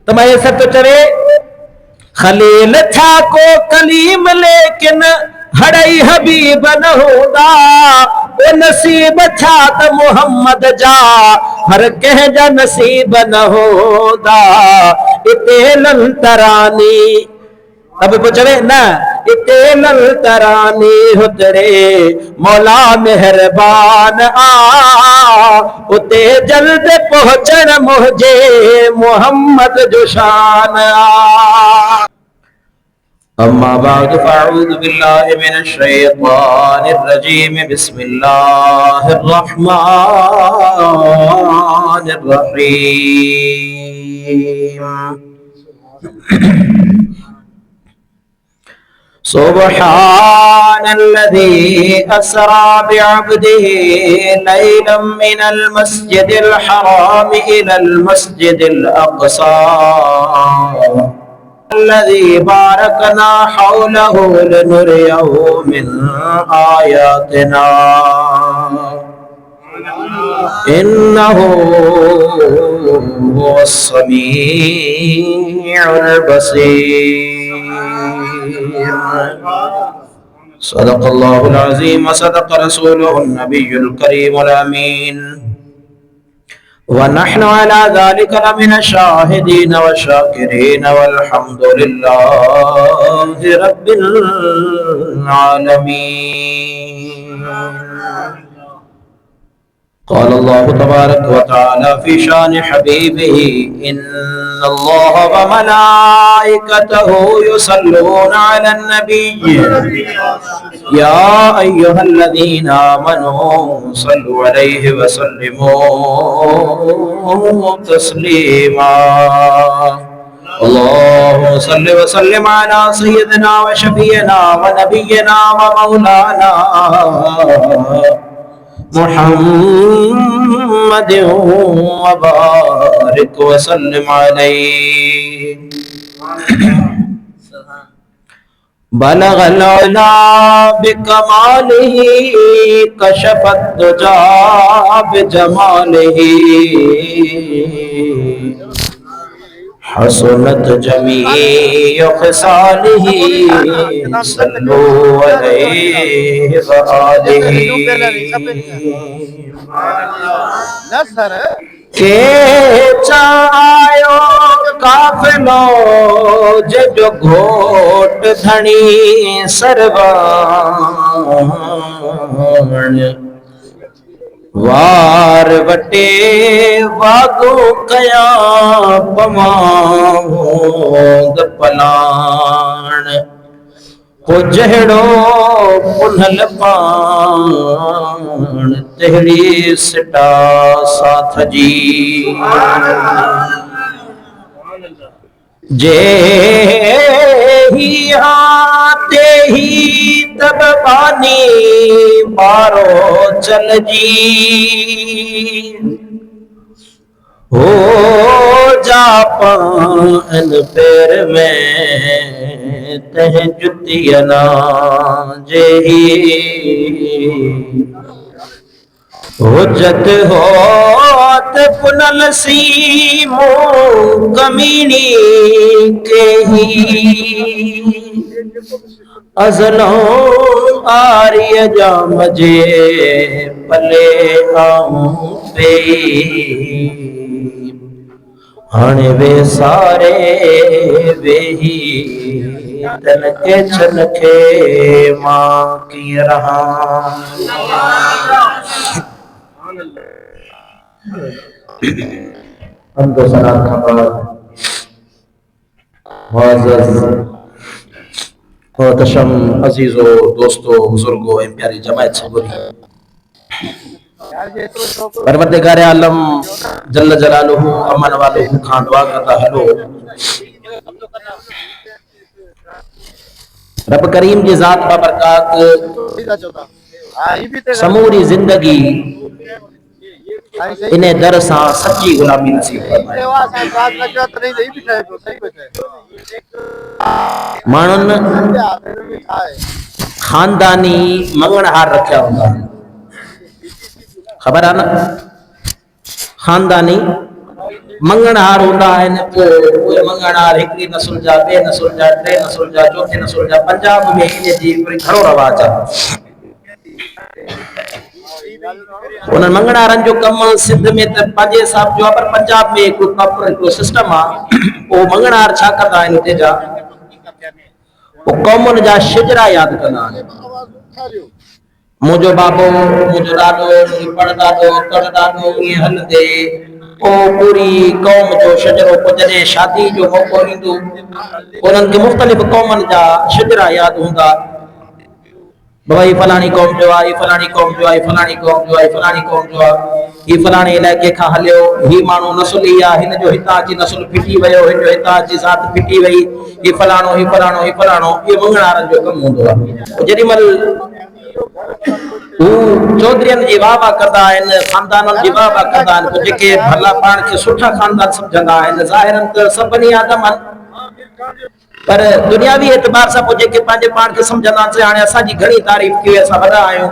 तो मैं ये सब तो चवे खलील था को कलीम लेकिन हड़ई हबीब न होदा ओ नसीब था त मोहम्मद जा हर कह जा नसीब न होदा इते लंतरानी अब पूछवे ना इते ललतरानी हुतरे मौला मेहरबान आ उते जल्द पहुंचन मुझे मोहम्मद जो शान आ। अम्मा बाद फ़अऊज़ु बिल्लाहि मिनश शैतानिर रजीम बिस्मिल्लाहिर रहमानिर रहीम। सुब्हानल्लज़ी अस्रा बिअब्दिही लैलन मिनल मस्जिदिल हराम इलल मस्जिदिल अक़सा अल्लज़ी बारकना हौलहु लिनुरियहु मिन आयातिना इन्नहु हुवस्समीउल बसीर। सदक़ल्लाहुल अज़ीम व सदक़ रसूलुहुन नबियुल करीमुल अमीन व नहनु अला ज़ालिका लमिनश शाहिदीन व शाकिरीन वल्हम्दुलिल्लाहि रब्बिल आलमीन। क़ाल अल्लाहु तबारक व तआला फ़ी शान हबीबिही इन्नल्लाह व मलाइकतहु युसल्लूना अलन नबी या अय्युहल्लज़ीना आमनू सल्लु अलैहि व सल्लिमू तस्लीमा। अल्लाहुम्मा सल्लि व सल्लिम अला सय्यिदिना व शफीना व नबिय्यिना व मौलाना मुहम्मद व बारिक व सल्लिम अलैहि। बलगल उला बिकमालिही कशफत दुजा बिजमालिही हसनत जमीअ खिसालिही सल्लु अलैहि व आलिही। के चायो काफिलो जो घोट धनी सरवाण वार वटे वागो कया पमाद पलाण को जहड़ो पुनल पाण तेहड़ी सिटा साथ जी जे ही आते ही तब पानी बारो चल जी हो जा पान पैर में तह जुतियना जे हुज्जत होत पुनल सीमो कमीनी के ही अज़लों आर्य जाम जे पले आऊं पे हाणे वे सारे वेही तन के छन के मां की रहा। हम तो सलात खबर मुअज़्ज़ज़ मोहतरम अजीजो दोस्तों बुजुर्गों एवं प्यारी जमात सबूरी परवरदिगार आलम जल्ल जलालुहु अमन वालुहु खां दुआ करता हलो रब करीम की जात बाबरकात समूरी जिंदगी इन्हें दर सा सच्ची गुलामी नसीब फरमाए। माण्हुनि खानदानी मंगणहार रखिया हूंदा ख़बर आहे न खानदानी मंगणहार हूंदा आहिनि पोइ उहे मंगणहार हिकिड़ी नसुल जा ॿिए नसुल जा टे नसुल जा चौथे नसुल जा पंजाब में इन जी घणो रवाज आहे उन्हनि मंगणहारनि जो कमु सिंध में त पंहिंजे हिसाब जो आहे पर पंजाब में हिकिड़ो सिस्टम आहे उहो मंगणहार छा कंदा आहिनि हुते जा कौमुनि जा शिजरा यादि कंदा आहिनि मुंहिंजो बाबो मुंहिंजो ॾाॾो मुंहिंजो परॾाॾो तड़ॾाॾो ईअं हलंदे पोइ पूरी क़ौम जो शिजरो पोइ जॾहिं शादी जो मौक़ो ईंदो उन्हनि खे मुख़्तलिफ़ क़ौमनि जा शिजरा यादि हूंदा भाई फलानी कौम जो आहे फलानी कौम जो आहे फलानी कौम जो आहे फलानी कौम जो आहे ही फलाणे इलाइक़े खां हलियो ही माण्हू नसुली आहे हिन जो हितां अची नसुल फिटी वियो हिन जो हितां अची ज़ात फिटी वई ही फलाणो ही फलाणो ही फलाणो इहो मंगणहारनि जो कमु हूंदो आहे जेॾीमहिल हू चौधरीअनि जी वाह वाह कंदा आहिनि ख़ानदाननि जी वाह वाह कंदा आहिनि पोइ जेके भला पाण खे सुठा ख़ानदान सम्झंदा आहिनि ज़ाहिरनि त सभिनी आदम आहिनि पर दुनियावी एतबार सां पोइ जेके पंहिंजे पाण खे सम्झंदासीं हाणे असांजी घणी तारीफ़ कई असां वॾा आहियूं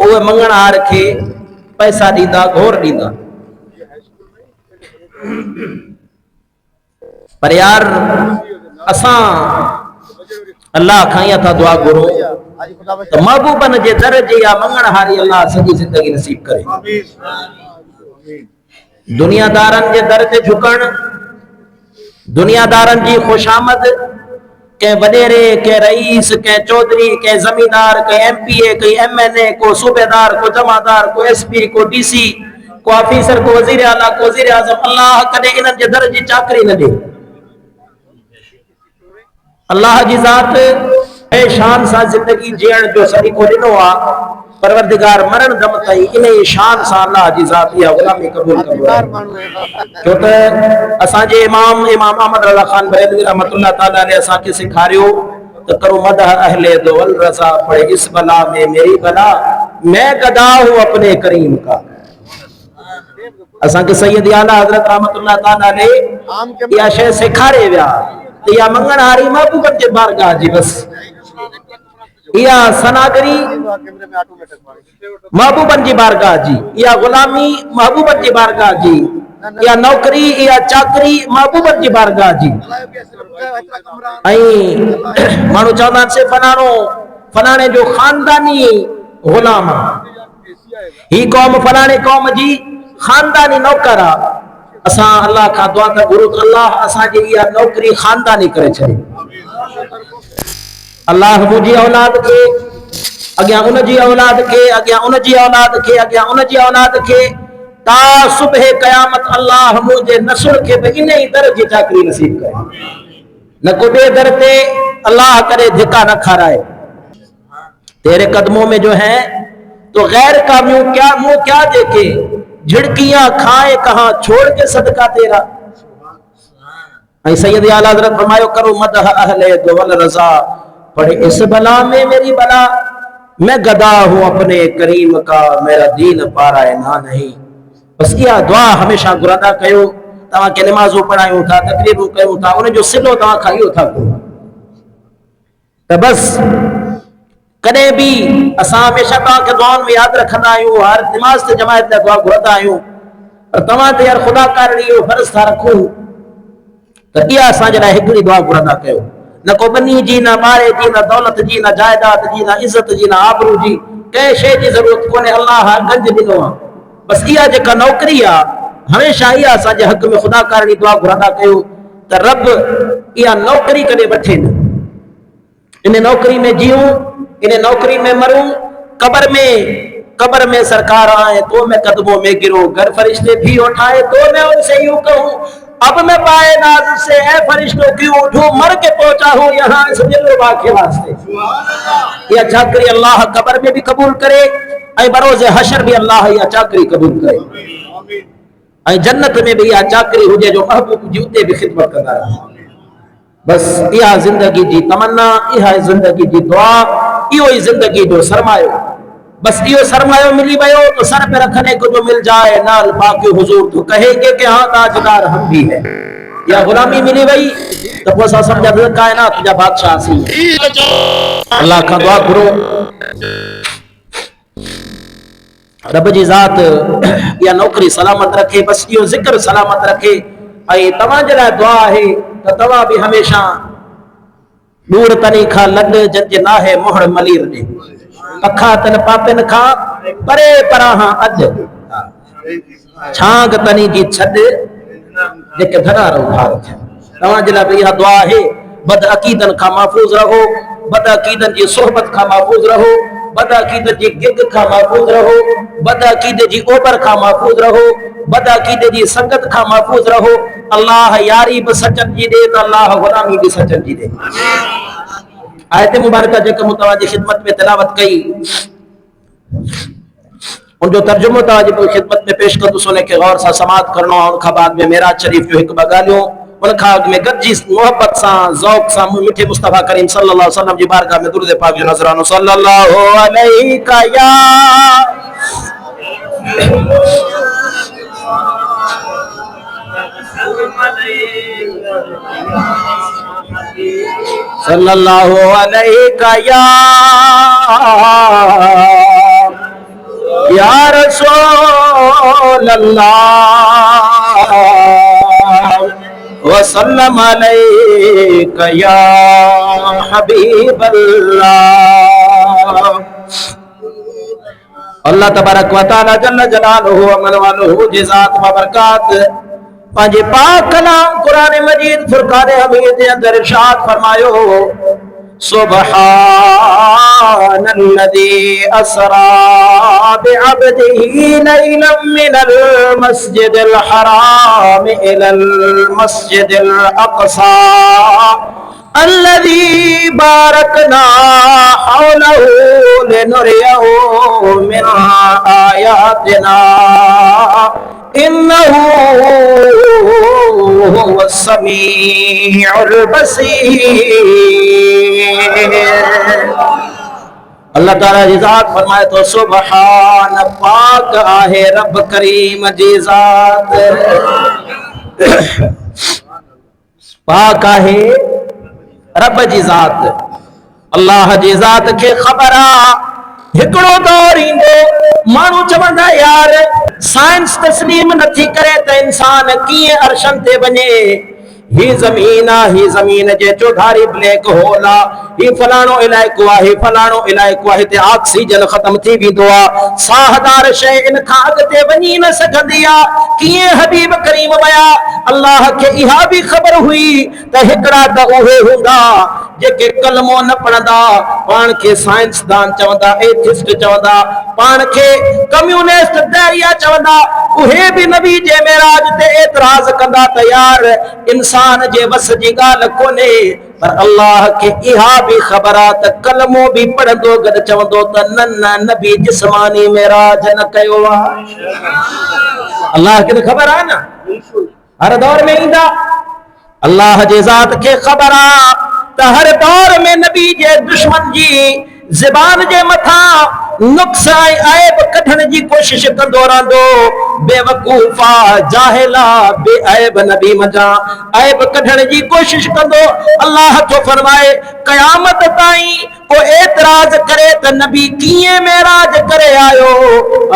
उहे मंगणहार खे पैसा ॾींदा घोर ॾींदा पर यार असां अल्लाह खां इहा था दुआ घुरूं त महबूबनि जे दर जी या मंगणहारी अल्लाह सॼी ज़िंदगी नसीब करे दुनियादारनि जे दर ते झुकण दुनियादारनि जी खुशामद के वडेरे के रईस के चौधरी के जमींदार के एमपीए के एमएनए को सूबेदार को जमादार को एसपी को डीसी को ऑफिसर को वजीर आला को वजीर आजम अल्लाह कदे इन्हनि जे दर जी चाकरी न ॾे अल्लाह जी ज़ात ऐं शान सां जिंदगी जीअण जो सलीक़ो ॾिनो आहे परवरदिगार मरण दम ताईं इन ई शान सां अल्लाह जी ज़ात इहा ग़ुलामी क़बूल कंदो आहे छो त असांजे इमाम अहमद रज़ा खान बरेलवी रहमतुल्लाह ताला ने असांखे सेखारियो त करो मदह अहले दो अल रज़ा पढ़े इस बला में मेरी बला मैं गदा हूं अपने करीम का असांखे सैयद आला हज़रत रहमतुल्लाह ताला ने इहा शइ सेखारे विया त इहा मंगणहारी महबूबनि जे बारगाह जी बस इहा सनागरी महबूबनि जी बारगाह जी इहा ग़ुलामी महबूबनि जी बारगाह जी इहा नौकरी इहा चाकरी महबूबनि जी बारगाह जी ऐं माण्हू चवंदा आहिनि से फलाणे जो ख़ानदानी ग़ुलाम आहे ही क़ौम फलाणे क़ौम जी ख़ानदानी नौकर आहे असां अल्लाह खां दुआ था घुरूं त अल्लाह असांजी इहा नौकरी ख़ानदानी करे छॾे अल्लाह मुंहिंजी औलाद खे अॻियां उनजी औलाद खे अॻियां उनजी औलाद खे अॻियां उनजी औलाद खे ता सुबह क़यामत अल्लाह मुंहिंजे नसुल खे बि इन ई दर जी चाकरी नसीब करे न को ॿिए दर ते अल्लाह करे धिका न खाराए तेरे कदमों में जो है तो गैर का मुंह क्या देखे झिड़कियां खाए कहां छोड़ के सदका तेरा ऐं सैयद आला हज़रत फरमायो करो मदह अहले दो वल रज़ा पढ़े इस बला में मेरी बला मैं गदा हूं अपने करीम का मेरा दीन पारा है ना नहीं बस इहा दुआ हमेशा घुरंदा कयो तव्हां खे नमाज़ूं पढ़ायूं था तकरीरूं कयूं था उन जो सिलो तव्हां खां इहो था कयो त बस कॾहिं बि असां हमेशा तव्हांखे दुआउनि में यादि रखंदा आहियूं हर निमाज़ ते जमायत लाइ दुआ घुरंदा आहियूं पर तव्हां ते यार ख़ुदा कारणी इहो फर्ज़ था रखूं त इहा असांजे लाइ हिकिड़ी दुआ घुरंदा कयो न को बनी जी न ॿारे जी न दौलत जी न जायदाद जी न इज़त जी न आबरू जी कंहिं शइ जी ज़रूरत कोन्हे अल्लाह गंज ॾिनो आहे बसि इहा जेका नौकरी आहे हमेशा इहा असांजे हक़ में ख़ुदा कारणी दुआ घुरंदा कयो त रब इहा नौकरी कॾहिं वठे न इन नौकरी में जियूं इन नौकरी में मरूं कब्र में सरकार आए तो मैं कदमों में गिरो घर फरिश्ते भी उठाए तो मैं उनसे यूं कहूं अब मैं पाए नाज से ऐ फरिश्तों क्यों उठूं मर के पहुंचा हूं यहां इस दिलरुबा के वास्ते यह चाकरी अल्लाह कब्र में भी कबूल करे ऐं बरोज़ हशर भी अल्लाह यह चाकरी कबूल करे ऐं जन्नत में भी यह चाकरी हुजे जो महबूब जी उते भी खिदमत कंदा बस इहा जिंदगी जी तमन्ना इहा जिंदगी जी दुआ इहो ही जिंदगी जो सरमायो बस इहो सरमायो मिली वियो तो सर पे रखने को जो मिल जाए नाल पाके हुजूर तो कहेंगे कि हाँ ताजदार हम भी है या गुलामी मिली वई तो पोइ असां सम्झा कायनात जा बादशाह सी अल्लाह का दुआ करो रब जी ज़ात या नौकरी सलामत रखे बस इहो ज़िक्र सलामत रखे आई तवां जे लाइ दुआ है त तवां भी हमेशा दूर तनी खा लड जंजे नाहे मोहर मलीर दे पखा तन पापिन खा परे पराहा अज छांग तनी जी छड जेके धड़ा रहो तवां जे लाइ भी इहा दुआ है बद अकीदन खा महफूज रहो बद अकीदन जी सोहबत खा महफूज रहो बद अकीदत जी गिग खा महफूज रहो बद अकीदत जी ओबर खा महफूज रहो बद अकीदत जी संगत खा महफूज रहो अल्लाह यारी भी सचन जी दे तो अल्लाह गुलामी भी सचन जी दे आयत मुबारक जेके मुतवाजी खिदमत में तिलावत कई उनजो तर्जुमो तवाजी खिदमत में पेश कर सुने के गौर सा समात करनो उनका बाद में मेराज शरीफ जो एक बगालियो उनका में गजी मोहब्बत सा ज़ौक सा मिठे मुस्तफा करीम सल्लल्लाहु अलैहि वसल्लम जी बारगाह में दुरूद पाक जो नजरानो सल्लल्लाहु अलैहि का या सल्लल्लाहु अलैहि का या रसूल अल्लाह वसल्लम अलैका या हबीब अल्लाह। अल्लाह तबारक व तआला जल्ल जलालुहु व मन वालुहु जी ज़ात व बरकात पांजे पाक कलाम कुरान मजीद फुरकान हमीद दे अंदर इरशाद फरमायो सुब्हानल्लज़ी अस्रा बिअब्दिही लैलन मिनल मस्जिदिल हराम इलल मस्जिदिल अक़सा अल्लज़ी बारकना हौलहु लिनुरियहु मिन आयातिना इन्नहु हुवस समीउल बसीर। अल्लाह ताला जी ज़ात फरमाए तो सुभान पाक आहे रब करीम जी ज़ात पाक आहे रब जी ज़ात अल्लाह जी ज़ात के ख़बर आ हिकड़ो दौर ईंदो मानू चवंदा यार साइंस तस्लीम नथी करे त इंसान कीअं अर्शन ते वञे ही ज़मीन आ ही ज़मीन जे चौधारी ब्लैक होल आ ही फलाणो इलाइको आ ही फलाणो इलाइको आ हिते ऑक्सीजन खत्म थी वेंदो आ साहदार शइ इन खां अॻिते वञी न सघंदी आ कीअं हबीब करीम वया अल्लाह खे इहा भी ख़बर हुई त हिकड़ा त उहे हूंदा जेके कलमो न पढ़ंदा पाण खे साइंसदान चवंदा एथिस्ट चवंदा पाण खे कम्युनिस्ट दाइया चवंदा उहे भी नबी जे मेराज ते एतराज कंदा त यार इंसान जे बस जी गाल कोने पर अल्लाह के इहा भी खबर आ त कलमो भी पढ़ंदो गद चवंदो त न नबी जिस्मानी मेराज न कयो आ अल्लाह के खबर आ न हर दौर में ईंदा अल्लाह जे ज़ात के खबर आ त हर दौर में नबी जे दुश्मन जी ज़बान जे मथा नुक्स ऐब कढण जी कोशिश कंदो रहंदो बेवकूफा जाहिला बेऐब नबी मजा ऐब कढण जी कोशिश कंदो अल्लाह तो फरमाए कयामत ताईं को एतराज करे त नबी कीअं मेराज करे आयो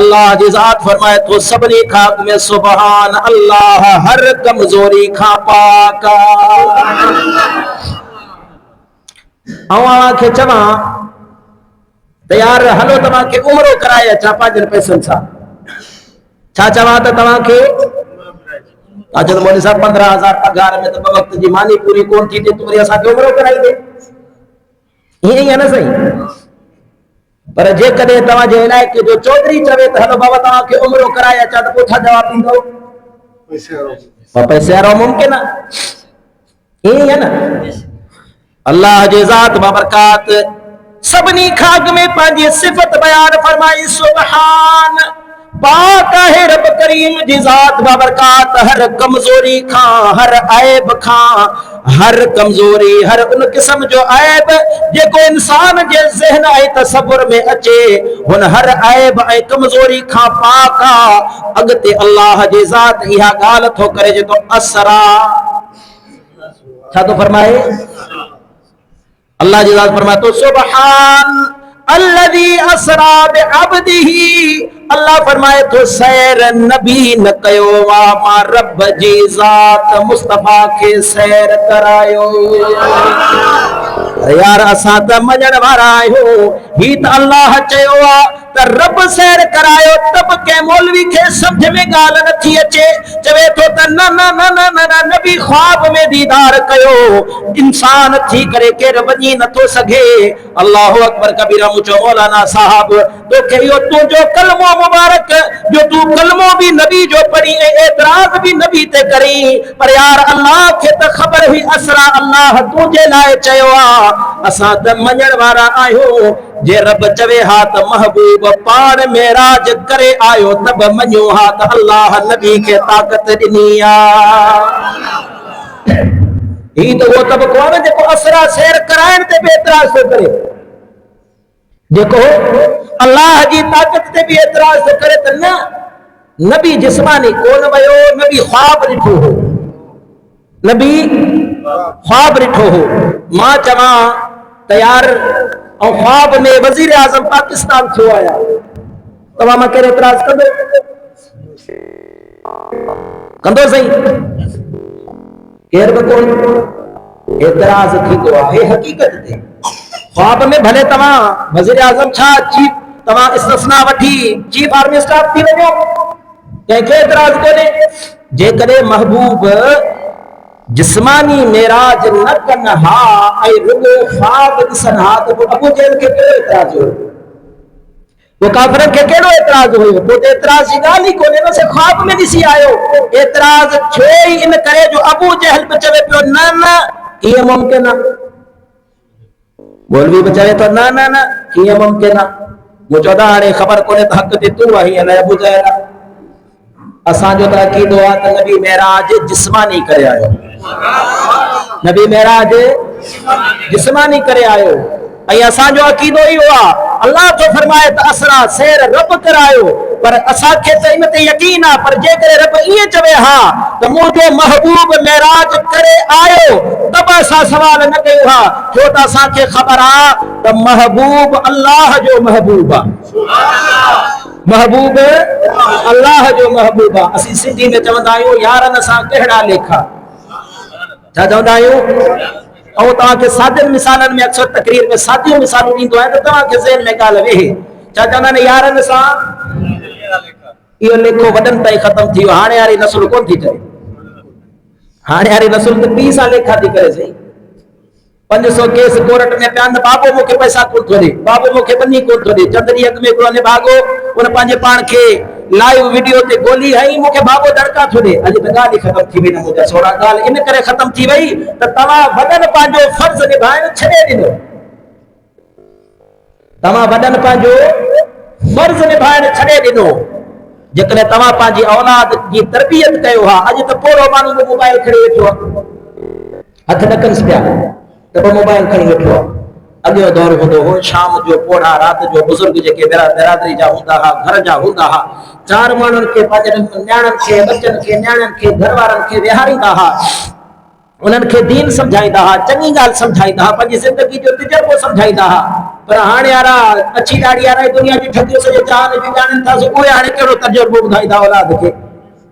अल्लाह जी ज़ात फरमाए तो सबनी खाक में सुभान अल्लाह हर कमजोरी खां पाक आवां खे चवां तैयार हलो तव्हां खे उमरो कराए अचां पंहिंजनि पैसनि सां छा चवां त तव्हां खे अच्छा मौलवी साहब 15,000 पगार में तो वक्त जी मानी पूरी कोन थी तो वरी असांखे उमरो कराई दे हीअं ई आहे न सही पर जेकॾहिं तव्हांजे इलाइक़े जो चौधरी चवे त हलो बाबा तव्हांखे उमरो कराए अचां त पोइ छा जवाबु ॾींदो पैसे वारो मुमकिन आहे हीअं ई आहे न अल्लाह जे ज़ात बाबरकात सबनी खाग में पांजी सिफत बयान फरमाई सुभान पाक है रब करीम जी ज़ात बाबरकात हर कमजोरी खां हर ऐब खां हर कमजोरी हर उन किस्म जो ऐब जेको इंसान जे ज़हन ऐं तसव्वुर में अचे हुन हर ऐब ऐं कमजोरी खां पाक आ अॻिते अल्लाह जी ज़ात इहा ॻाल्हि थो करे जेको असरा छा थो फरमाए अल्लाह जी ज़ात फरमाए तो सुभान अल्लज़ी असरा बिअब्दिही, अल्लाह फरमाए तो सैर नबी न कयो वा मां रब जी ज़ात मुस्तफा के सैर करायो। यार असां त मञण वारा आहियूं, ही त अल्लाह चयो आहे त रब सैर करायो, तब के मौलवी के समझ में गाल नथी अचे, चवे तो त न न न न न न नबी ख्वाब में दीदार कयो, इंसान थी करे केर वञी नथो सघे। अल्लाहु अकबर कबीरा मुचो मौलाना साहब तो कहियो तू जो कलमो मुबारक जो तू कलमो भी नबी जो पढ़ी एतराज भी नबी ते करी, पर यार अल्लाह के त खबर हुई असरा अल्लाह तुझे लाए चयो आ। असां त मञण वारा आहियूं, जे रब चवे हा त महबूब पाण मेराज करे आयो, तब मञो हा त अल्लाह नबी के ताकत ॾिनी आ। ही तो वो तब कोन जेको असरा सैर कराइण ते बि एतराज थो करे, जेको अल्लाह जी ताकत ते भी एतराज तो करे। त न नबी जिस्मानी कोन वयो, नबी ख्वाब ॾिठो हो, नबी ख्वाब ॾिठो हो। मां चवां तयार ऐं ख्वाब में वज़ीर आज़म पाकिस्तान थियो आया, तव्हां मां केरु एतराज कंदो? कंदो सही? केर बि कोन एतराज थींदो आहे हक़ीक़त ते। ख्वाब में भले तव्हां वज़ीर आज़म छा चीफ तव्हां इस्तिस्ना वठी चीफ आर्मी स्टाफ थी वञो, कंहिंखे एतराज कोन्हे। जेकॾहिं महबूब जिस्मानी मेराज न कनि हा ऐं रुगो ख्वाब ॾिसनि हा त पोइ अबू जहल खे कहिड़ो एतराज हुयो? पोइ काफ़िरनि खे कहिड़ो एतराज हुयो? पोइ त एतराज जी ॻाल्हि ई कोन्हे न, से ख्वाब में ॾिसी आयो। एतराज छो ई इन करे जो अबू जहल बि चवे पियो न न कीअं मुमकिन आहे, मौलवी बि चवे थो न न न कीअं मुमकिन आहे। मूं चवंदा हाणे ख़बर कोन्हे त हक़ ते तूं आहीं अलाए अबू जहल आहे। असांजो त अक़ीदो आहे त नबी मेराज जिस्मानी करे आयो, नबी मेराज जिस्मानी करे आयो। ऐं असांजो अक़ीदो इहो आहे, अल्लाह तो फरमाए त असरा सैर रब करायो, पर असांखे त इन ते यकीन आहे। पर जेकॾहिं रब ईअं चवे हा त मुंहिंजो महबूब मेराज करे आयो, तब असां सवाल न कयूं हा, छो त असांखे ख़बर आहे त महबूब अल्लाह जो महबूब आहे, महबूब अल्लाह जो महबूब आहे। असीं सिंधी में चवंदा आहियूं यारनि सां कहिड़ा लेखा, छा चवंदा आहियूं? ऐं तव्हांखे सादियुनि मिसालनि में अक्सर तकरीर में सादियूं मिसालूं ॾींदो आहे त तव्हांखे ज़हन में ॻाल्हि वेहे। छा चवंदा आहिनि? यारनि सां इहो लेखो वॾनि ताईं ख़तमु थी वियो, हाणे वारी नसुल कोन थी करे। हाणे वारी नसुल त पीउ सां लेखा थी करे सही। 500 केस कोर्ट में पिया आहिनि, बाबो मूंखे पैसा कोन थो ॾे, बाबो मूंखे बनी कोन थो ॾे। चंद ॾींहं अॻु में हिकिड़ो निभागो उन पंहिंजे पाण खे लाइव वीडियो ते गोली हई, मूंखे बाबो दड़का थो ॾे। अॼु त ॻाल्हि ई ख़तमु थी वई न मुंहिंजा सोड़ा। ॻाल्हि इन करे ख़तमु थी वई त तव्हां वॾनि पंहिंजो फर्ज़ निभाइण छॾे ॾिनो, तव्हां वॾनि पंहिंजो फर्ज़ निभाइण छॾे ॾिनो। जेकॾहिं तव्हां पंहिंजी औलाद जी तरबियत कयो हा, अॼु त पोरो माण्हू बि मोबाइल खणी वेठो आहे, हथ न कनि पिया त पोइ मोबाइल खणी वेठो आहे। अॻियो दौर हूंदो हो शाम जो पोड़ा राति जो बुज़ुर्ग जेके बिरादरी जा हूंदा हुआ, घर जा हूंदा हुआ, 4 माण्हुनि खे पंहिंजे न्याणनि खे, बचनि खे, न्याणनि खे, घर वारनि खे विहारींदा हुआ, उन्हनि खे दीन सम्झाईंदा हुआ, चङी ॻाल्हि सम्झाईंदा हुआ, पंहिंजी ज़िंदगी जो तजुर्बो सम्झाईंदा हुआ। पर हाणे वारा अची ॾाढी वारा दुनिया जी ठगियूं सॼे जहान जी ॼाणनि था, उहे हाणे कहिड़ो तजुर्बो ॿुधाईंदा औलाद खे?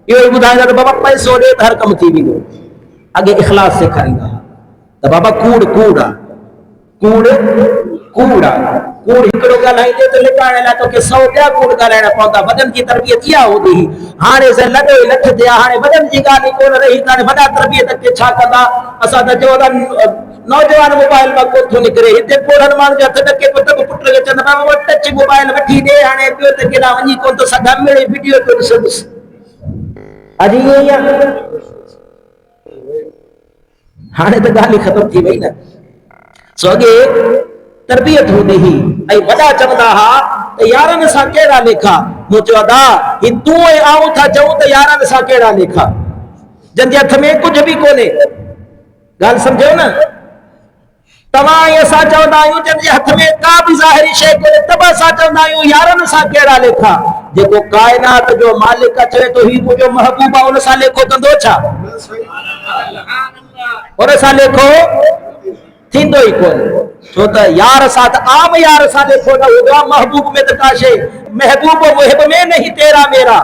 इहो ई ॿुधाईंदा त बाबा पैसो ॾे त हर कमु थी वेंदो। अॻे इख़लास सेखारींदा हुआ त बाबा कूड़ कूड़ आहे, कूड़ कूड़ आहे, कूड़ हिकिड़ो ॻाल्हाईंदे त लिकाइण लाइ तोखे 100 ॿिया कूड़ ॻाल्हाइणा पवंदा। वॾनि जी तरबियत इहा हूंदी हुई। हाणे से लॻो ई लठ थिया, हाणे वॾनि जी ॻाल्हि ई कोन रही। हाणे वॾा तरबियत खे छा कंदा? असां त चवंदा नौजवान मोबाइल मां कोन थो निकिरे। हिते पोड़नि माण्हुनि जा हथ ॾके पुट खे चवंदा बाबा टच मोबाइल वठी ॾे, हाणे ॿियो त केॾा वञी कोन थो सघां, मिड़े वीडियो थो ॾिसंदुसि। अॼु ईअं ई आहे, हाणे त ॻाल्हि ई ख़तमु थी वई न। सो अॻे तरबियत हूंदी हुई ऐं वॾा चवंदा हुआ त यारनि सां कहिड़ा लेखा। मूं चवंदा ही तूं ऐं आऊं था चऊं त यारनि सां कहिड़ा लेखा, जंहिंजे हथ में कुझु बि कोन्हे। ॻाल्हि सम्झो न, तव्हां ऐं असां चवंदा आहियूं जंहिंजे हथ में का बि ज़ाहिरी शइ कोन्हे, तब असां चवंदा आहियूं यारनि सां कहिड़ा लेखा। जेको काइनात जो मालिक चवे थो ही मुंहिंजो महबूब आहे, उन सां लेखो कंदो छा? उन सां लेखो थींदो ई कोन्हे। छो त यार साथ आम यार सा देखो ना होगा महबूब में तो काशे महबूब व मुहिब में नहीं तेरा मेरा।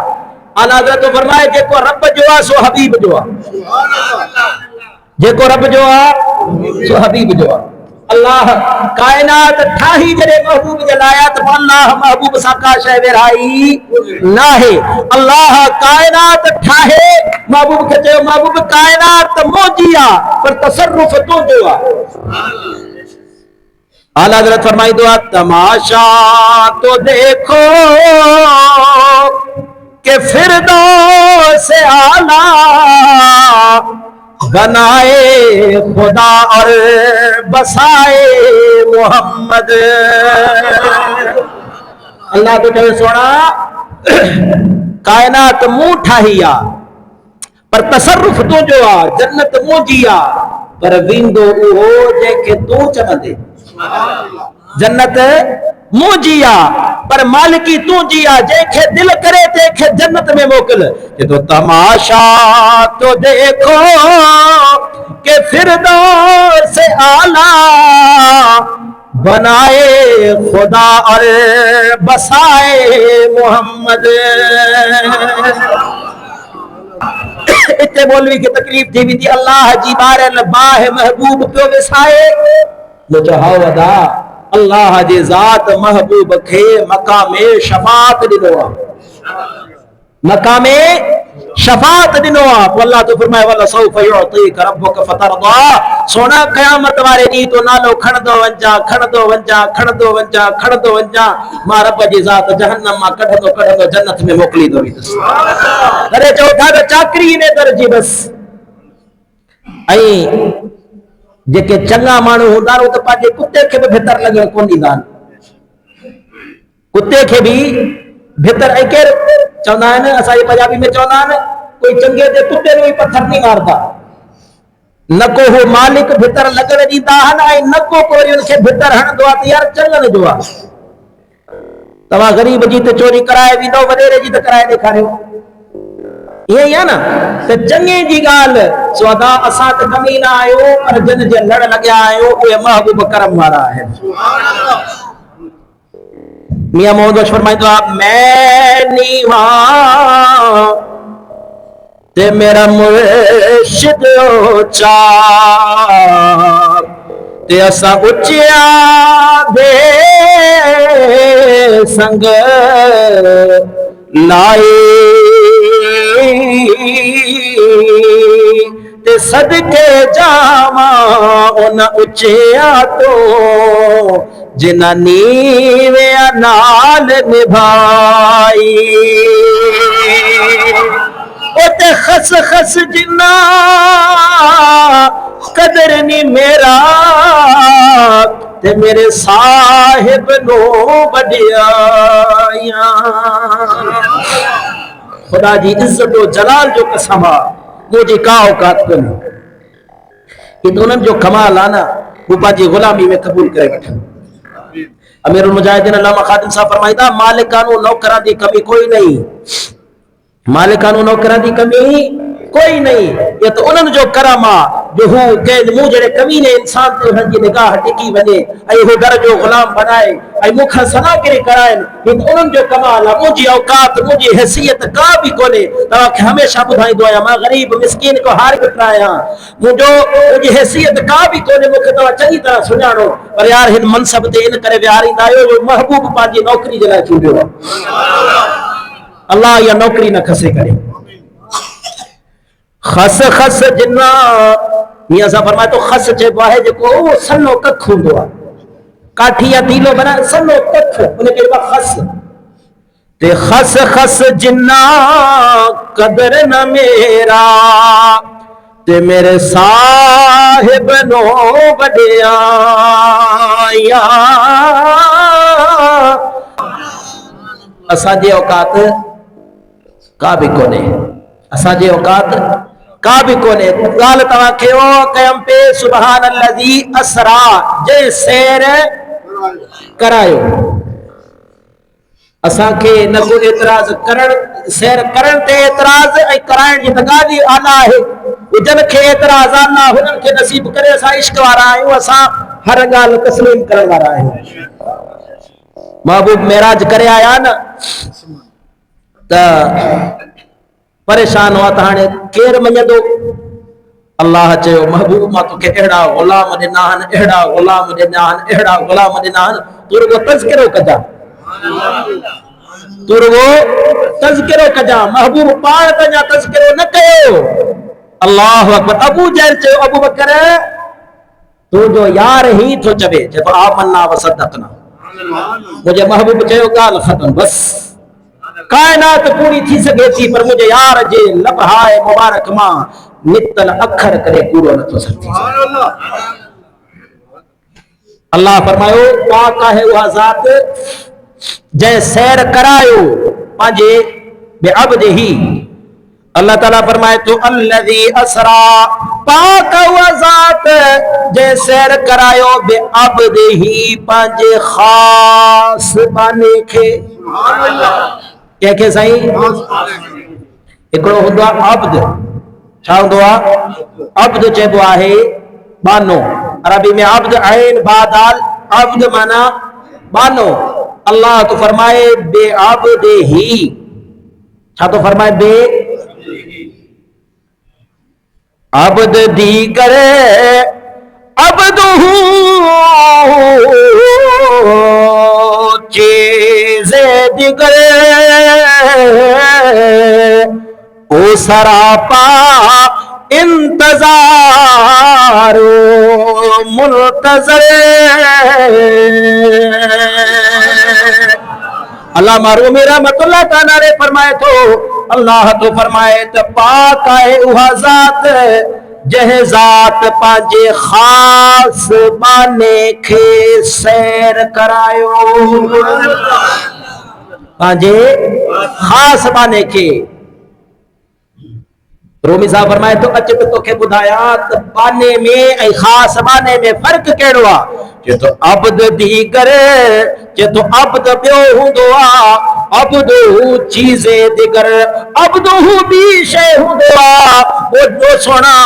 आला हज़रत तो फरमाए जेको रब जो आ सो हबीब जो आ, जेको रब जो आ सो हबीब जो आ। अल्लाह कायनात ठाही जरे महबूब जलाया तो अल्लाह महबूब सा का शय वेराई ना है। अल्लाह कायनात ठाहे महबूब के चयो महबूब कायनात मोजिया पर तसर्रुफ तो जो आ। आला हज़रत फरमाई दुआ तमाशा तो देखो कि फिरदौस आला बनाए खुदा और बसाए मोहम्मद। अल्लाह तो चवे सोना कायनात मुंह ठाही आ पर तसर्रुफ तो जो आ जन्नत मुंजी आ पर विंदो उहो जेके तू चवंदे। जन्नत मुंजिया पर मालिकी तू जिया जेके दिल करे तेखे जन्नत में मोकल। ये तो तमाशा तो देखो कि फिरदौस आला बनाए खुदा और बसाए मोहम्मद। इतने मौलवी की तकलीफ थी भी अल्लाह जी बार बाह महबूब पियो विसाए लो चाहो अदा अल्लाह जी ज़ात महबूब खे मकामे शफात दिनो आ, मकामे शफात दिनो आ। अल्लाह तो फरमाए वाला सौफ युतीक रब्बुक फतरदा। सोना क़यामत वारे दी तो नालो खणदो वंजा खणदो वंजा खणदो वंजा खणदो वंजा मां रब जी ज़ात जहन्नम मां कढंदो कढंदो जन्नत में मोकली दो। अरे चौथा तो चाकरी ने दर्जी बस आई जेके चंगा माण्हू हूंदा तो पंहिंजे कुत्ते खे भी भितर लॻण कोन ॾींदा आहिनि, कुत्ते खे भी भितर। ऐं केरु चवंदा आहिनि असांजे पंजाबी में चवंदा आहिनि कोई चंगे ते कुत्ते में पत्थर नहीं मारदा, न को हो मालिक भितर लॻण ॾींदा आहिनि ऐं न को कोई उनखे भितर हणंदो आहे त यार चङनि जो आहे। तव्हां ग़रीब जी त चोरी कराए वेंदो वॾेरे जी त कराए ॾेखारियो। ये है ना तो चंगे जी गाल सौदा असा तो कमी ना आयो पर जन जे लड़ लग्या आयो वे महबूब करम वाला है। मियां मोहम्मद फरमाइंदो मैं नीवा ते मेरा मुर्शिद ऊंचा ते असा उचिया दे संग लाए ते सदके जावा उन उचिया तो जिना नीवे नाल निभाई। ओते खस खस जिना कदर नी मेरा ते मेरे साहिब नो बढ़िया। खुदा जी इज्जत और जलाल जो कसम आ मुझे का औकात कोन्हे। ये तो उन्हनि जो कमाल आहे न वो पंहिंजी गुलामी में कबूल करे वठनि। अमीरुल मुजाहिदीन अल्लामा खादिम साहब फरमाईंदा मालिकानो नौकरां जी कमी कोई नहीं, मालिकानो नौकरां जी कमी कोई नहीं। ये तो उन्हनि जो करम आहे जो हू के मूं जहिड़े कमीने इंसान ते उन्हनि जी निगाह टिकी वञे ऐं हू घर जो गुलाम बनाए ऐं मूंखां सनागिरी कराइनि। ये तो उन्हनि जो कमाल आहे। मुंहिंजी औकात मुंहिंजी हैसियत का भी कोन्हे। तव्हांखे हमेशह ॿुधाईंदो आहियां मां ग़रीब मिसकीन को हार पिटा आहियां, मुंहिंजी हैसियत का भी कोन्हे। मूंखे तव्हां चङी तरह सुञाणो पर यार हिन मनसब ते इन करे विहारींदा आहियो जो महबूब पंहिंजी नौकरी जे लाइ चूंडियो आहे। अल्लाह इहा नौकरी न खसे करे। खस खस जिन्ना मियां साहब फरमाए तो खस चइबो आहे जेको सन्नो कख हूंदो आहे, काठी या तीलो बना सन्नो कख उन खे खस ते खस खस जिन्ना कदर न मेरा ते मेरे साहिब नो बढ़िया। असांजी औकात का भी कोने, असांजी औकात का भी कोने। गाल तव्हां कयो कयम पे सुभान अल्लज़ी असरा जे सैर करायो। असांखे न को एतराज़ करण सैर करण ते एतराज़ ऐं कराइण जी त ॻाल्हि ई आला आहे। जन खे एतराज़ आला हुननि खे नसीब करे असां इश्क वारा आहियूं। असां हर गाल तस्लीम करने वाला है। महबूब मेराज करे आया न त परेशान हुआ त हाणे केर मञंदो। अल्लाह चयो महबूब मां तोखे अहिड़ा ग़ुलाम ॾिना आहिनि, अहिड़ा ग़ुलाम ॾिना आहिनि, अहिड़ा ग़ुलाम ॾिना आहिनि, तू रुगो तज़किरो कजा, तू रुगो तज़किरो कजा। महबूब पाण त अञा तज़किरो न कयो। अल्लाह अकबर। अबू जहल चयो अबू बकर तू जो यार ही थो चवे जे तो आमन्ना व सदक़ना। मुझे महबूब चयो ॻाल्हि ख़त्म बस। कायनात पूरी थी सके थी पर मुझे यार जे लबहाए मुबारक मां नितल अखर करे पूरो न थो सघे। अल्लाह फरमायो पाक है वह जात जंहिं सैर करायो पंहिंजे बेअब्दिही। अल्लाह ताला फरमाए तो अल्लज़ी असरा पाक वह जात जंहिं सैर करायो बेअब्दिही पंहिंजे ख़ास बाने खे। कंहिंखे साईं? हिकिड़ो हूंदो आहे अब्द। छा हूंदो आहे? अब्द चइबो आहे बानो। अरबी में अब्द ऐन बादाल अब्द माना बानो। अल्लाह तो फरमाए बेअब्दिही। छा तो फरमाए? बे अब्द दी करे अब्दहू चीज़े दिगरे ओ सरापा इंतजारो मुल्तज़रे। अल्लाह मारूमी रहमतुल्लाह ताला ने फरमाए तो अल्लाह तो फरमाए त पाक आहे उहा ज़ात जंहिं ज़ात पंहिंजे ख़ास बाने खे सैर करायो। पंहिंजे ख़ास बाने खे। रूमी साहब फरमाए तो अच त तोखे ॿुधाया त बाने में ऐं ख़ास बाने में फ़र्क़ु कहिड़ो आहे। जे तो अब्द दी करे जे तो अब्द ॿियो हूंदो आहे। अब्दु चीज़े दिगर अब्दु ॿी शइ हूंदो आहे। वो सोना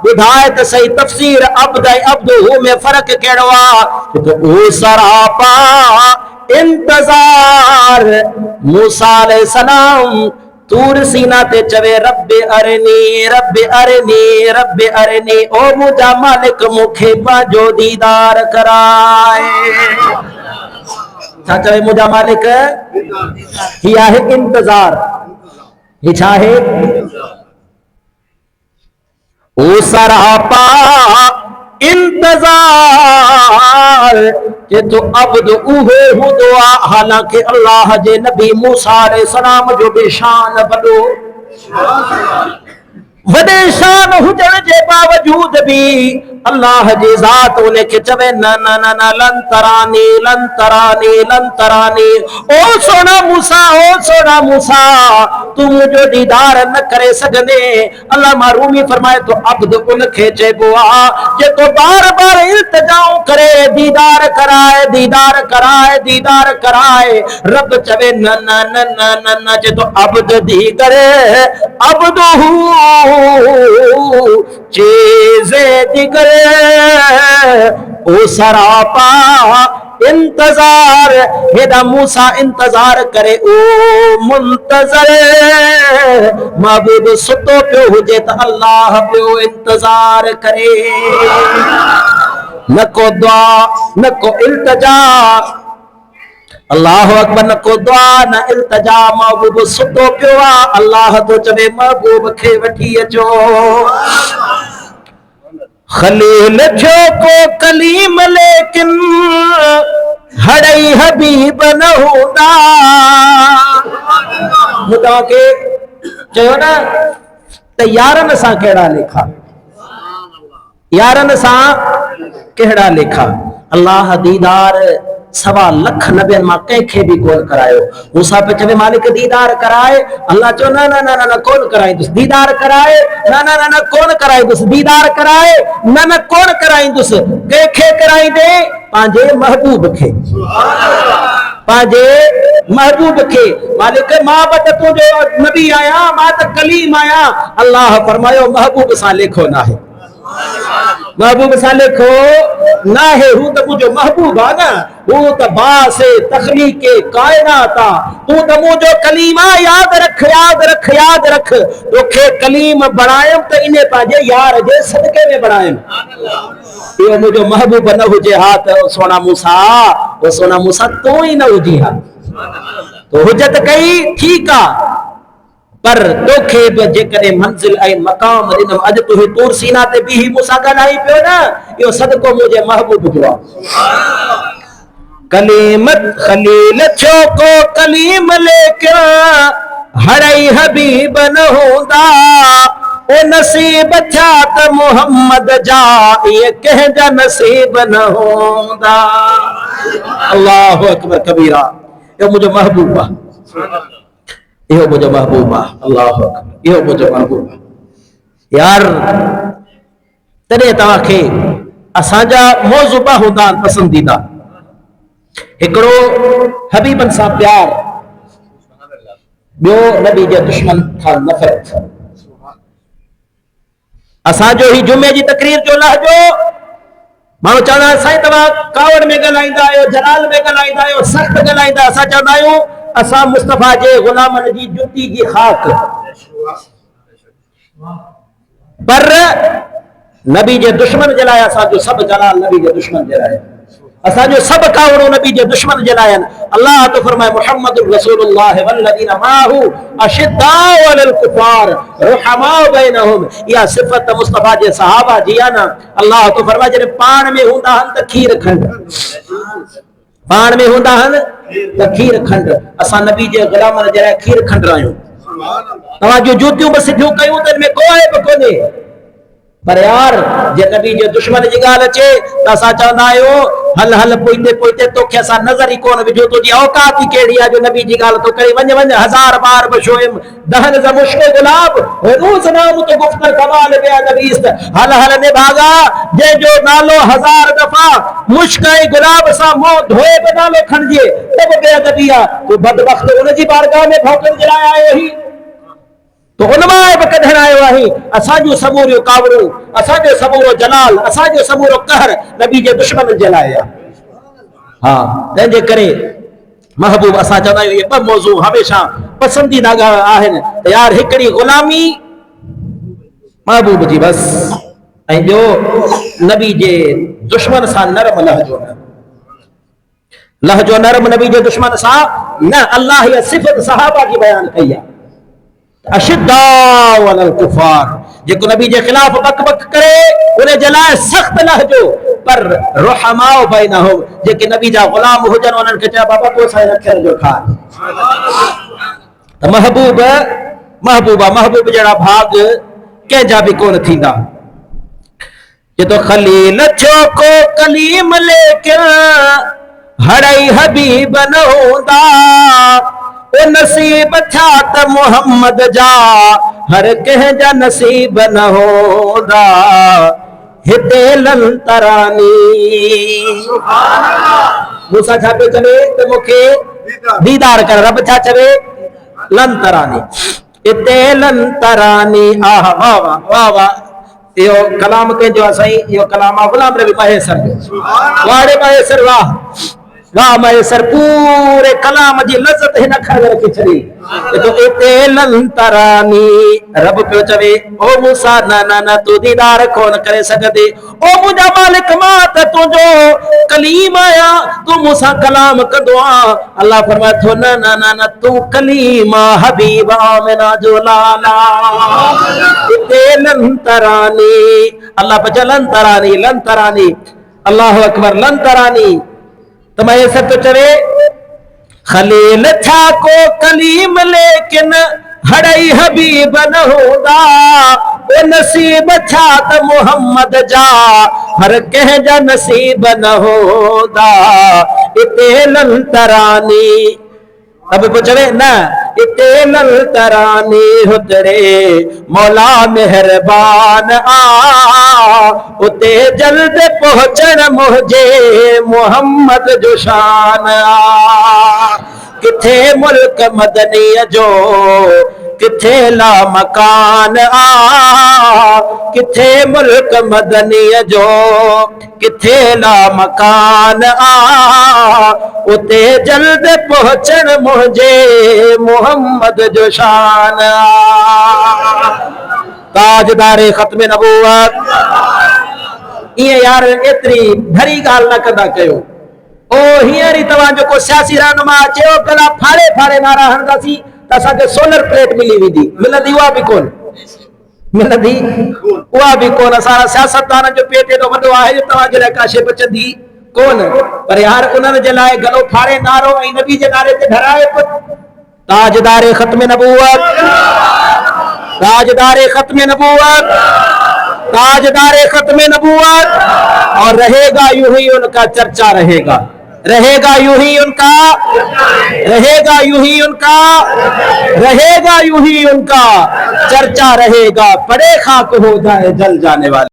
ॿुधाए त सही तफ़सीर अब्द ऐं अब्दु में फ़र्क़ु कहिड़ो आहे। तो ओ सरापा इंतज़ार मूसा अलैहिस्सलाम तूर सीना ते चवे रब्बे अरनी रब्बे अरनी रब्बे अरनी ओ मुझा मालिक मुखे पंहिंजो दीदार कराए। छा चवे मुझा मालिक? ही आहे इंतज़ार। ही छा आहे? ओ सरापा इंतज़ार जे तो अब्द उहो हूंदो आहे। हालांकि अल्लाह जे नबी मूसा अलैहिस्सलाम जो बि शान वॾे शान हुजण जे बावजूद भी अल्लाह जी ज़ात उनखे चवे न न न न लन तरानी लन तरानी लन तरानी। ओ सोना मूसा तू मुझो दीदार न करे सघंदे। अल्लाह मारूमी फरमाए तो अब्द उनखे चइबो आहे जेको बार बार इल्तिजाऊं करे दीदार कराए दीदार कराए दीदार कराए। रब चवे न न न न न न जे तो अब्द दी करे अब्द चीज़े दिगरे ओ सरापा इंतजार। हेदा मूसा इंतजार करे ओ मुंतजर। महबूब सुतो पियो हुजे त अल्लाह पियो इंतजार करे। न को दुआ न को इल्तिजा। अल्लाह अकबर। न को दुआ न इल्तिजा। महबूब सुतो पियो आहे। अल्लाह तो चवे महबूब खे वठी अचो। खलील थियो को कलीम लेकिन हड़ई हबीब न हूंदा। ॿुधा के चयो न त यारनि सां कहिड़ा लेखा, यारनि सां कहिड़ा लेखा। अल्लाह दीदार 1.25 लख नबियनि मां कंहिंखे बि कोन करायो। मूसा पे चवे मालिक दीदार कराए। अल्लाह चयो न न न न कोन कराईंदुसि दीदार कराए। न न न न कोन कराईंदुसि दीदार कराए। न न कोन कराईंदुसि। कंहिंखे कराईंदे? पंहिंजे महबूब खे। पंहिंजे महबूब खे। मालिक मां बि त तुंहिंजो नबी आहियां, मां त कलीम आहियां। अल्लाह फरमायो महबूब सां लेखो न आहे। महबूब सां लिखो ना है हू तो मुझो महबूब आ ना, हू तो बासे तखलीक कायनात आ, तू तो मुझो कलीमा याद रख याद रख याद रख, तोखे कलीम बणायम तो इने पाजे यार जे सदके में बणायम। यो मुझो महबूब न हुजे हाथ सोना मूसा, वो सोना मूसा तो ही न हुजी हा, तो हुजत कई ठीक आ, पर तोखे बि जेकॾहिं मंज़िल ऐं मक़ाम ॾिनमि, अॼु तूं तूर सीना ते बीही मूंसां ॻाल्हाई पियो न, इहो सदको मुंहिंजे महबूब जो आहे। कलीमत खलील छोको कलीम लेके हड़ई हबीब न हूंदा, ओ नसीब थिया त मोहम्मद जा ये कंहिंजा नसीब न हूंदा। अल्लाहु अकबर कबीरा। इहो मुंहिंजो महबूब आहे, इहो मुझो महबूब आहे। अल्लाह अकबर, इहो मुझो महबूब आहे। यार तॾहिं तव्हांखे असांजा मौज़ूबा हूंदा आहिनि पसंदीदा। हिकिड़ो हबीबनि सां प्यार, ॿियो नबी जे दुश्मन खां नफ़रत। असांजो ही जुमे जी तकरीर जो लहजो, माण्हू चवंदा आहिनि साईं तव्हां कावड़ में ॻाल्हाईंदा आहियो, जलाल में ॻाल्हाईंदा आहियो, सख़्त ॻाल्हाईंदा। असां चवंदा आहियूं असां मुस्तफ़ा जे ग़ुलामनि जी जुती जी ख़ाक, पर नबी जे दुश्मन जे लाइ असांजो सभु जलाल नबी जे दुश्मन जे लाइ, असांजो सभु कावड़ो नबी जे दुश्मन जे लाइ। अल्लाह तो फरमाए मुहम्मदुर रसूलुल्लाह वल्लज़ीना माहू अशिद्दाउ अलल कुफ़ार रुहमाउ बैनहुम, इहा सिफ़त मुस्तफ़ा जे सहाबा जी आहे न। अल्लाह तो फरमाए जॾहिं पाण में हूंदा आहिनि त खीर खंड, पाण में हूंदा आहिनि त खीर खंड। असां नबी जे ग़ुलामनि जे लाइ खीर खंड आहियूं। तव्हांजूं जूतियूं बि सिधियूं कयूं त हिन में को आहे बि कोन्हे, पर यार जे नबी जे दुश्मन जी ॻाल्हि अचे त असां चवंदा आहियूं हल हल पोइते पोइते तोखे असां नज़र ई कोन विझो, तुंहिंजी औकात ई कहिड़ी आहे जो नबी जी ॻाल्हि तो करे। वञ वञ हज़ार बार बशोइम दहन ज़ मुश्क गुलाब रोज़ नाम तो गुफ्तर कमाल बया नबीस्त, हल हल ने भागा जंहिंजो नालो हज़ार दफ़ा मुश्क ऐं गुलाब सां मुंहुं धोए बि नालो खणिजे त बि बेअदबी आहे। तूं बदबख़्त उनजी बारगाह में भौंकण जे लाइ आयो ही, तो उनमां बि कढण आयो आहे। असांजो समूरो कावड़ो, असांजो समूरो जलाल, असांजो समूरो कहर नबी जे दुश्मन जे लाइ आहे। हा, तंहिंजे करे महबूब असां चवंदा आहियूं इहे ॿ मौज़ू हमेशा पसंदीदा आहिनि त यार हिकिड़ी ग़ुलामी महबूब जी बस, ऐं ॿियो नबी जे दुश्मन सां नरम लहजो न, लहजो नरम नबी जे दुश्मन सां न। अल्लाह इहा सिफ़त सहाबा जी बयान कई आहे, अशिद्दाउ अलल कुफ़ार, जेको नबी जे ख़िलाफ़ बक बक करे उन जे लाइ सख़्त लहजो, पर रुहमाउ बैनहुम, जेके नबी जा ग़ुलाम हुजनि उन्हनि खे चयो बाबा तो साईं अखर जो खार। त महबूब महबूबा महबूब जहिड़ा भाग कंहिंजा बि कोन थींदा। ये तो खलील छोको कलीम लेके हड़ई हबीब न हूंदा, ओ नसीब था त मोहम्मद जा हर कंहिंजा नसीब न हूंदा। हिते लंतरानी मूंसां छा पियो चवे त मूंखे दीदार कर, रब छा चवे लंतरानी, हिते लंतरानी। आह वाह वाह वाह वाह, इहो कलाम कंहिंजो आहे साईं, इहो कलाम आहे ग़ुलाम नबी महेसर जो। वाड़े महेसर वाह वाह महेसर, पूरे कलाम जी लज़त हिन अखर में रखी छॾी। तो इते लंतरानी, रब पियो चवे ओ मूसा न न न तूं दीदार कोन करे सघंदे, ओ मुंहिंजा मालिक मां त तुंहिंजो कलीम आहियां, तूं मूंसां कलाम कंदो आहीं। अल्लाह फरमाए थो न न न न तूं कलीम हबीब आमिना जो लाला। इते लंतरानी, अल्लाह पियो लंतरानी लंतरानी, अल्लाह अकबर लंतरानी। तो मैं सब तो चले खलील था को कलीम लेकिन हड़ई हबीब न होदा, ओ नसीब था त मोहम्मद जा हर कंहिंजा नसीब न होदा। इते लंतरानी, अब चवे न इते लंतरानी हुतरे मौला मेहरबान आ, उते जल्द पहुंचण मुझे मोहम्मद जो शान आ। किथे मुल्क मदनी जो किथे ला मकान किथे मुल्क मदनी जो, किथे ला मकान उते जल्द पहुंचण मुझे मोहम्मद जो शान ताजदारे खत्म नबूवत। ये यार एतरी भरी गाल न कंदा कयो। ओ हींअर ई तव्हां जेको सियासी रहनुमा चयो गला फाड़े फाड़े नारा हणंदासीं त असांखे सोलर प्लेट मिली वेंदी, मिलंदी उहा बि कोन, मिलंदी उहा बि कोन। असां सियासतदान जो पेट एॾो वॾो आहे जो तव्हांजे लाइ का शइ बचंदी कोन। पर यार उन्हनि जे लाइ गलो फाड़े नारो ऐं नबी जे नारे ते डराए ताजदारे खत्म नबूवत, ताजदारे खत्म नबूवत, ताजदारे खत्म नबूवत। और रहेगा यूं ही उनका चर्चा रहेगा, रहेगा यूं ही उनका, रहेगा यूं ही उनका, रहेगा यूं ही उनका चर्चा रहेगा। पड़े खाक हो जाए जल जाने वाले।